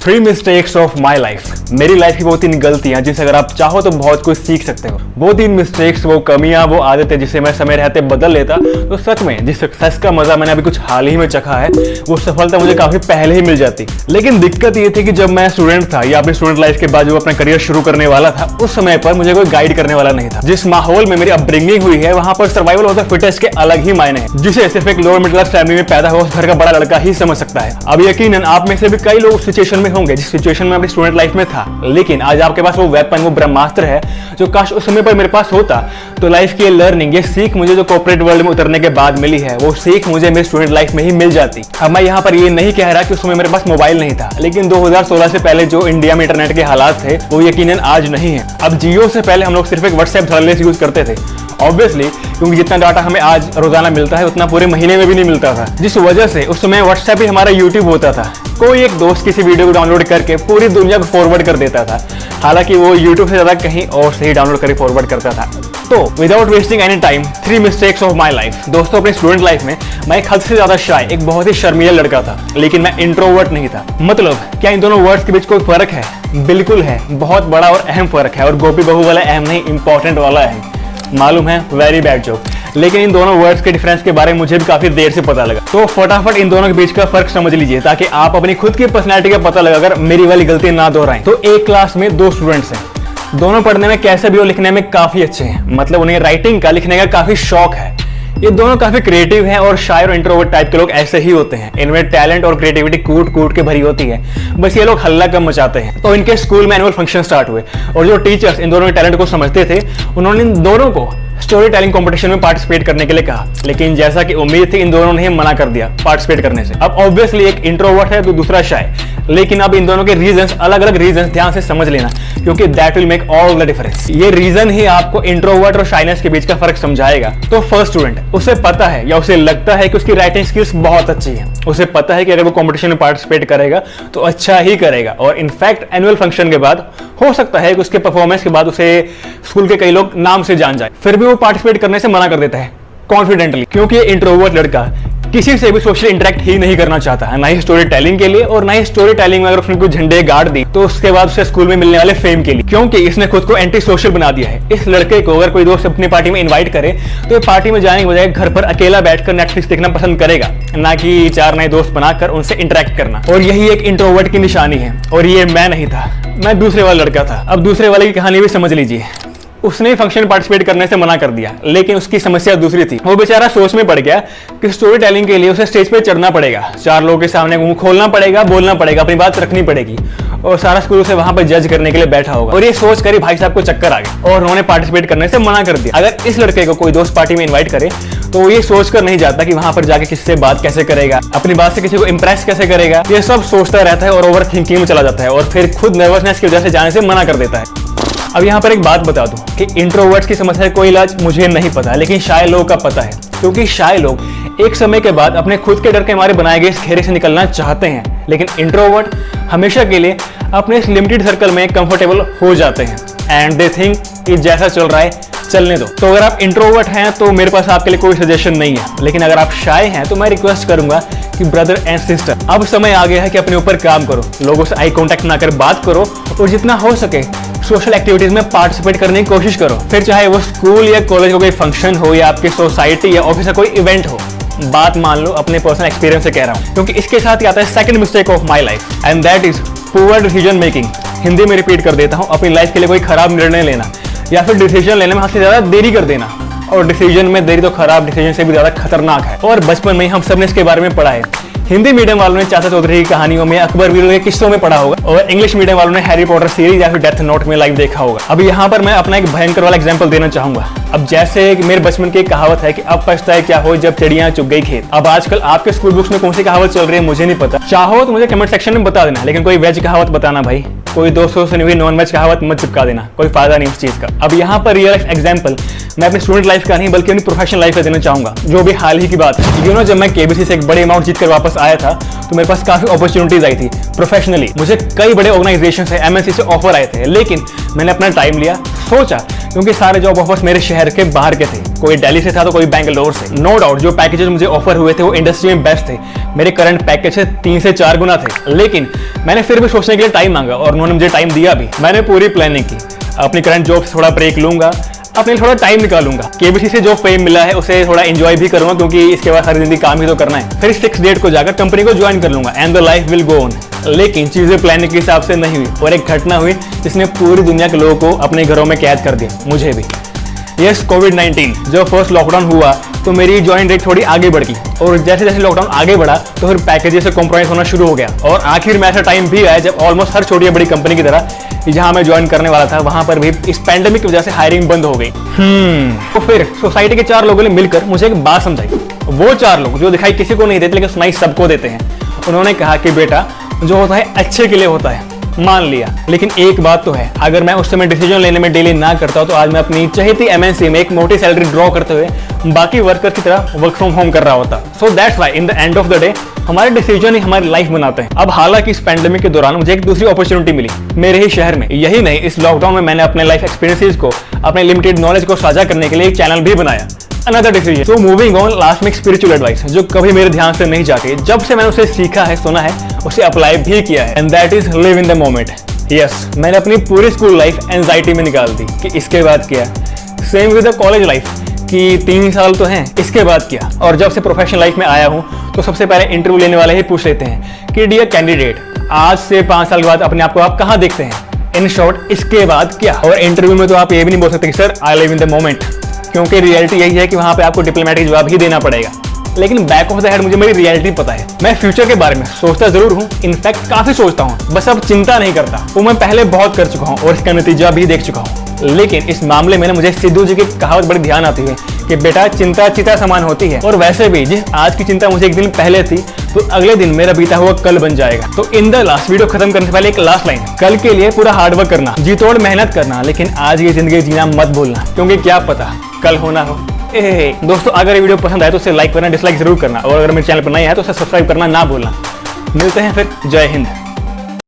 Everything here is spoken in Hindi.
3 मिस्टेक्स ऑफ माई लाइफ। मेरी लाइफ की वो 3 गलतियां जिनसे अगर आप चाहो तो बहुत कुछ सीख सकते हो। वो 3 मिस्टेक्स, वो कमियां, वो आदतें जिसे मैं समय रहते बदल लेता तो सच में जिस सक्सेस का मजा मैंने अभी कुछ हाल ही में चखा है वो सफलता मुझे काफी पहले ही मिल जाती। लेकिन दिक्कत ये थी कि जब मैं स्टूडेंट था या अपनी स्टूडेंट लाइफ के बाद जो अपना करियर शुरू करने वाला था उस समय पर मुझे कोई गाइड करने वाला नहीं था। जिस माहौल में मेरी अपब्रिंगिंग हुई है वहां पर सर्वाइवल ऑफ द फिटेस्ट के अलग ही मायने हैं, जिसे सिर्फ एक लोअर मिडिल क्लास फैमिली में पैदा हुआ उस घर का बड़ा लड़का ही समझ सकता है। अब यकीनन आप में से भी कई लोग उस सिचुएशन में होंगे जिस सिचुएशन में अपनी स्टूडेंट लाइफ में था, लेकिन आज आपके पास वो वेपन, वो ब्रह्मास्त्र है जो काश उस समय पर मेरे पास होता तो लाइफ की लर्निंग, ये सीख मुझे जो कॉर्पोरेट वर्ल्ड में उतरने के बाद मिली है वो सीख मुझे मेरी स्टूडेंट लाइफ में ही मिल जाती। अब मैं यहाँ पर ये नहीं कह रहा कि उस समय मेरे पास मोबाइल नहीं था, लेकिन 2016 से पहले जो इंडिया में इंटरनेट के हालात थे वो यकीनन आज नहीं है। अब जियो से पहले हम लोग सिर्फ एक व्हाट्सएप थर्लेस यूज करते थे, ऑब्वियसली, क्योंकि जितना डाटा हमें आज रोजाना मिलता है उतना पूरे महीने में भी नहीं मिलता था, जिस वजह से उस समय व्हाट्सएप ही हमारा यूट्यूब होता था। कोई एक दोस्त किसी वीडियो को डाउनलोड करके पूरी दुनिया को फॉरवर्ड कर देता था, हालांकि वो यूट्यूब से ज्यादा कहीं और से ही डाउनलोड करके फॉरवर्ड करता था। तो without wasting any time, 3 mistakes of my life. दोस्तों, अपनी स्टूडेंट लाइफ में मैं एक हद से ज्यादा शाय, एक बहुत ही शर्मीला लड़का था, लेकिन मैं इंट्रोवर्ट नहीं था। मतलब क्या इन दोनों वर्ड्स के बीच कोई फर्क है? बिल्कुल है, बहुत बड़ा और अहम फर्क है, और गोपी बहू वाला अहम नहीं, इंपॉर्टेंट वाला अहम। मालूम है, वेरी बैड जोक, लेकिन इन दोनों वर्ड्स के डिफरेंस के बारे में मुझे भी काफी देर से पता लगा। तो फटाफट इन दोनों के बीच का फर्क समझ लीजिए ताकि आप अपनी खुद की पर्सनैलिटी का पता लगा अगर मेरी वाली गलती ना दोहराएं। तो एक क्लास में 2 स्टूडेंट्स हैं, दोनों पढ़ने में कैसे भी हो लिखने में काफी अच्छे हैं, मतलब उन्हें राइटिंग का, लिखने का काफी शौक है। ये दोनों काफी क्रिएटिव हैं और शायर और इंट्रोवर्ट टाइप के लोग ऐसे ही होते हैं। इनमें टैलेंट और क्रिएटिविटी कूट कूट के भरी होती है, बस ये लोग हल्ला कम मचाते हैं। तो इनके स्कूल में एनुअल फंक्शन स्टार्ट हुए और जो टीचर्स इन दोनों के टैलेंट को समझते थे उन्होंने इन दोनों को स्टोरी टेलिंग कंपटीशन में पार्टिसिपेट करने के लिए कहा, लेकिन जैसा कि उम्मीद थी इन दोनों ने मना कर दिया पार्टिसिपेट करने से। अब ऑब्वियसली एक इंट्रोवर्ट है तो दूसरा शाय, लेकिन अब इन दोनों के रीजंस, अलग अलग रीजंस ध्यान से समझ लेना, क्योंकि that will make all the difference. ये रीजन ही आपको इंट्रोवर्ट और शाइनेस के बीच का फर्क समझाएगा। तो फर्स्ट स्टूडेंट, उसे पता है या उसे लगता है कि उसकी राइटिंग स्किल्स बहुत अच्छी है, उसे पता है कि अगर वो कंपटीशन में पार्टिसिपेट करेगा तो अच्छा ही करेगा, और इनफैक्ट एनुअल फंक्शन के बाद हो सकता है कि उसके परफॉर्मेंस के बाद उसे स्कूल के कई लोग नाम से जान जाए, फिर भी वो पार्टिसिपेट करने से मना कर देता है कॉन्फिडेंटली, क्योंकि ये इंट्रोवर्ट लड़का किसी से भी सोशल इंटरेक्ट ही नहीं करना चाहता है, ना ही स्टोरी टेलिंग के लिए, और ना ही स्टोरी टेलिंग में अगर उसने कुछ झंडे गाड़ दी तो उसके बाद उसे स्कूल में मिलने वाले फेम के लिए, क्योंकि इसने खुद को एंटी सोशल बना दिया है। इस लड़के को अगर कोई दोस्त अपनी पार्टी में इन्वाइट करे तो ये पार्टी में जाने के बजाय घर पर अकेला बैठकर नेटफ्लिक्स देखना पसंद करेगा, ना कि 4 नए दोस्त बनाकर उनसे इंटरेक्ट करना। और यही एक इंट्रोवर्ट की निशानी है, और ये मैं नहीं था, मैं दूसरे वाला लड़का था। अब दूसरे वाले की कहानी भी समझ लीजिए। उसने फंक्शन में पार्टिसिपेट करने से मना कर दिया, लेकिन उसकी समस्या दूसरी थी। वो बेचारा सोच में पड़ गया कि स्टोरी टेलिंग के लिए उसे स्टेज पे चढ़ना पड़ेगा, 4 लोगों के सामने मुंह खोलना पड़ेगा, बोलना पड़ेगा, अपनी बात रखनी पड़ेगी, और सारा स्कूल उसे वहां पर जज करने के लिए बैठा होगा। और ये सोच कर भाई साहब को चक्कर आ गया और उन्होंने पार्टिसिपेट करने से मना कर दिया। अगर इस लड़के को कोई दोस्त पार्टी में इन्वाइट करे तो वो ये सोचकर नहीं जाता कि वहां पर जाके किससे बात कैसे करेगा, अपनी बात से किसी को इंप्रेस कैसे करेगा, ये सब सोचता रहता है और ओवर थिंकिंग में चला जाता है, और फिर खुद नर्वसनेस की वजह से जाने से मना कर देता है। अब यहाँ पर एक बात बता दूं कि इंट्रोवर्ट्स की समस्या का कोई इलाज मुझे नहीं पता, लेकिन शाय लोगों का पता है, क्योंकि शाय लोग एक समय के बाद अपने खुद के डर के मारे बनाए गए इस घेरे से निकलना चाहते हैं, लेकिन इंट्रोवर्ट हमेशा के लिए अपने इस लिमिटेड सर्कल में कंफर्टेबल हो जाते हैं एंड दे थिंक कि जैसा चल रहा है चलने दो। तो अगर आप इंट्रोवर्ट हैं तो मेरे पास आपके लिए कोई सजेशन नहीं है, लेकिन अगर आप शाय हैं तो मैं रिक्वेस्ट करूंगा कि ब्रदर एंड सिस्टर, अब समय आ गया है कि अपने ऊपर काम करो, लोगों से आई कांटेक्ट ना कर बात करो, और जितना हो सके सोशल एक्टिविटीज में पार्टिसिपेट करने की कोशिश करो, फिर चाहे वो स्कूल या कॉलेज का कोई फंक्शन हो या आपकी सोसाइटी या ऑफिस का कोई इवेंट हो। बात मान लो, अपने पर्सनल एक्सपीरियंस से कह रहा हूं, क्योंकि इसके साथ ही आता है second mistake of my life, and that is poor decision making. Hindi में रिपीट कर देता हूं, अपनी लाइफ के लिए कोई खराब निर्णय लेना या फिर डिसीजन लेने में हद से ज्यादा देरी कर देना, और डिसीजन में देरी तो खराब डिसीजन से भी ज्यादा खतरनाक है, और बचपन में ही हम सब ने इसके बारे में पढ़ा है। हिंदी मीडियम वालों ने चाचा चौधरी की कहानियों में, अकबर वीर के किस्सों में पढ़ा होगा, और इंग्लिश मीडियम वालों ने हैरी पॉटर सीरीज या फिर डेथ नोट में लाइव देखा होगा। अब यहाँ पर मैं अपना एक भयंकर वाला एग्जांपल देना चाहूंगा। अब जैसे मेरे बचपन की एक कहावत है कि अब पछताए क्या हो जब चिड़ियां चुग गई खेत। अब आजकल आपके स्कूल बुक्स में कौन सी कहावत चल रही है मुझे नहीं पता, चाहो तो मुझे कमेंट सेक्शन में बता देना, लेकिन कोई वेज कहावत बताना भाई। कोई दोस्तों से नहीं हुई नॉन वेज कहावत मत चिपका देना, कोई फायदा नहीं उस चीज का। अब यहाँ पर रियल एग्जांपल मैं अपनी स्टूडेंट लाइफ का नहीं बल्कि अपनी प्रोफेशनल लाइफ का देना चाहूंगा, जो भी हाल ही की बात है। जब मैं केबीसी से एक बड़े अमाउंट जीत कर वापस आया था तो मेरे पास काफी अपॉर्चुनिटीज आई थी प्रोफेशनली। मुझे कई बड़े ऑर्गेनाइजेशन से एमएनसी से ऑफर आए थे, लेकिन मैंने अपना टाइम लिया, सोचा, क्योंकि सारे जॉब ऑफर्स मेरे शहर के बाहर के थे, कोई दिल्ली से था तो कोई बेंगलोर से। नो डाउट जो पैकेजेस मुझे ऑफर हुए थे वो इंडस्ट्री में बेस्ट थे, मेरे करंट पैकेज से 3 से 4 गुना थे, लेकिन मैंने फिर भी सोचने के लिए टाइम मांगा और उन्होंने मुझे टाइम दिया भी। मैंने पूरी प्लानिंग की, अपनी करंट जॉब से थोड़ा ब्रेक लूंगा, अपने लिए थोड़ा टाइम निकालूंगा, केबीसी से जो फेम मिला है उसे थोड़ा एंजॉय भी करूंगा, क्योंकि इसके बाद सारी जिंदगी काम ही तो करना है। फिर 6 डेट को जाकर कंपनी को ज्वाइन कर लूंगा and the life will go on. लेकिन चीजें प्लानिंग के हिसाब से नहीं हुई और एक घटना हुई जिसने पूरी दुनिया के लोगों को अपने घरों में कैद कर दिया, मुझे भी। यस, कोविड-19 जब फर्स्ट लॉकडाउन हुआ तो मेरी ज्वाइन डेट थोड़ी आगे बढ़ गई और जैसे जैसे लॉकडाउन आगे बढ़ा तो फिर पैकेजेस से कॉम्प्रोमाइज होना शुरू हो गया और आखिर में ऐसा टाइम भी आया जब ऑलमोस्ट हर छोटी या बड़ी कंपनी की तरह जहां मैं ज्वाइन करने वाला था वहां पर भी इस पैंडेमिक की वजह से हायरिंग बंद हो गई। तो फिर सोसाइटी के 4 लोगों ने मिलकर मुझे एक बात समझाई। वो 4 लोग जो दिखाई किसी को नहीं देते लेकिन सुनाई सबको देते हैं। उन्होंने कहा कि बेटा, जो होता है अच्छे के लिए होता है, मान लिया, लेकिन एक बात तो है, अगर मैं उस समय डिसीजन लेने में डिले ना करता तो आज मैं अपनी चहेती एमएनसी में एक मोटी सैलरी ड्रॉ करते हुए बाकी वर्कर की तरह वर्क फ्रॉम होम कर रहा होता। So that's why in the end of the day हमारे डिसीजन ही हमारी लाइफ बनाते हैं। अब हालांकि इस पैंडेमिक के दौरान मुझे एक दूसरी अपॉर्चुनिटी मिली मेरे ही शहर में। यही नहीं, इस लॉकडाउन में मैंने अपने लाइफ एक्सपीरियंसेस को, अपने लिमिटेड नॉलेज को साझा करने के लिए एक चैनल भी बनाया, another decision. So moving on, last में एक स्पिरिचुअल एडवाइस जो कभी मेरे ध्यान से नहीं जाती, जब से मैंने उसे सीखा है, सुना है, उसे अप्लाई भी किया है, and that is live in the moment. Yes, मैंने अपनी पूरी स्कूल लाइफ एंजाइटी में निकाल दी कि इसके बाद क्या। Same with the college life कि 3 साल तो हैं, इसके बाद क्या। और जब से प्रोफेशनल लाइफ में आया हूं तो सबसे पहले इंटरव्यू लेने वाले ही पूछ लेते हैं कि डियर कैंडिडेट, आज से 5 साल के बाद अपने आप को आप कहां देखते हैं? इन शॉर्ट, इसके बाद क्या। और इंटरव्यू में तो आप ये भी नहीं बोल सकते कि sir I live in the moment, क्योंकि रियलिटी यही है कि वहां पे आपको डिप्लोमेटिक जवाब ही देना पड़ेगा। लेकिन बैक ऑफ द हेड मुझे मेरी रियलिटी पता है। मैं फ्यूचर के बारे में सोचता जरूर हूँ, इनफैक्ट काफी सोचता हूँ, बस अब चिंता नहीं करता। वो मैं पहले बहुत कर चुका हूँ और इसका नतीजा भी देख चुका हूँ। लेकिन इस मामले में मुझे सिद्धू जी की कहावत बड़ी ध्यान आती है कि बेटा, चिंता चिता समान होती है। और वैसे भी जिस आज की चिंता मुझे एक दिन पहले थी तो अगले दिन मेरा बीता हुआ कल बन जाएगा। तो इन द लास्ट, वीडियो खत्म करने से पहले एक लास्ट लाइन, कल के लिए पूरा हार्डवर्क करना, जी तोड़ मेहनत करना, लेकिन आज की जिंदगी जीना मत भूलना, क्योंकि क्या पता कल होना हो। दोस्तों, अगर ये वीडियो पसंद आए तो उसे लाइक करना, डिसलाइक जरूर करना, और अगर मेरे चैनल पर नए हैं तो उसे सब्सक्राइब करना ना भूलना। मिलते हैं फिर, जय हिंद।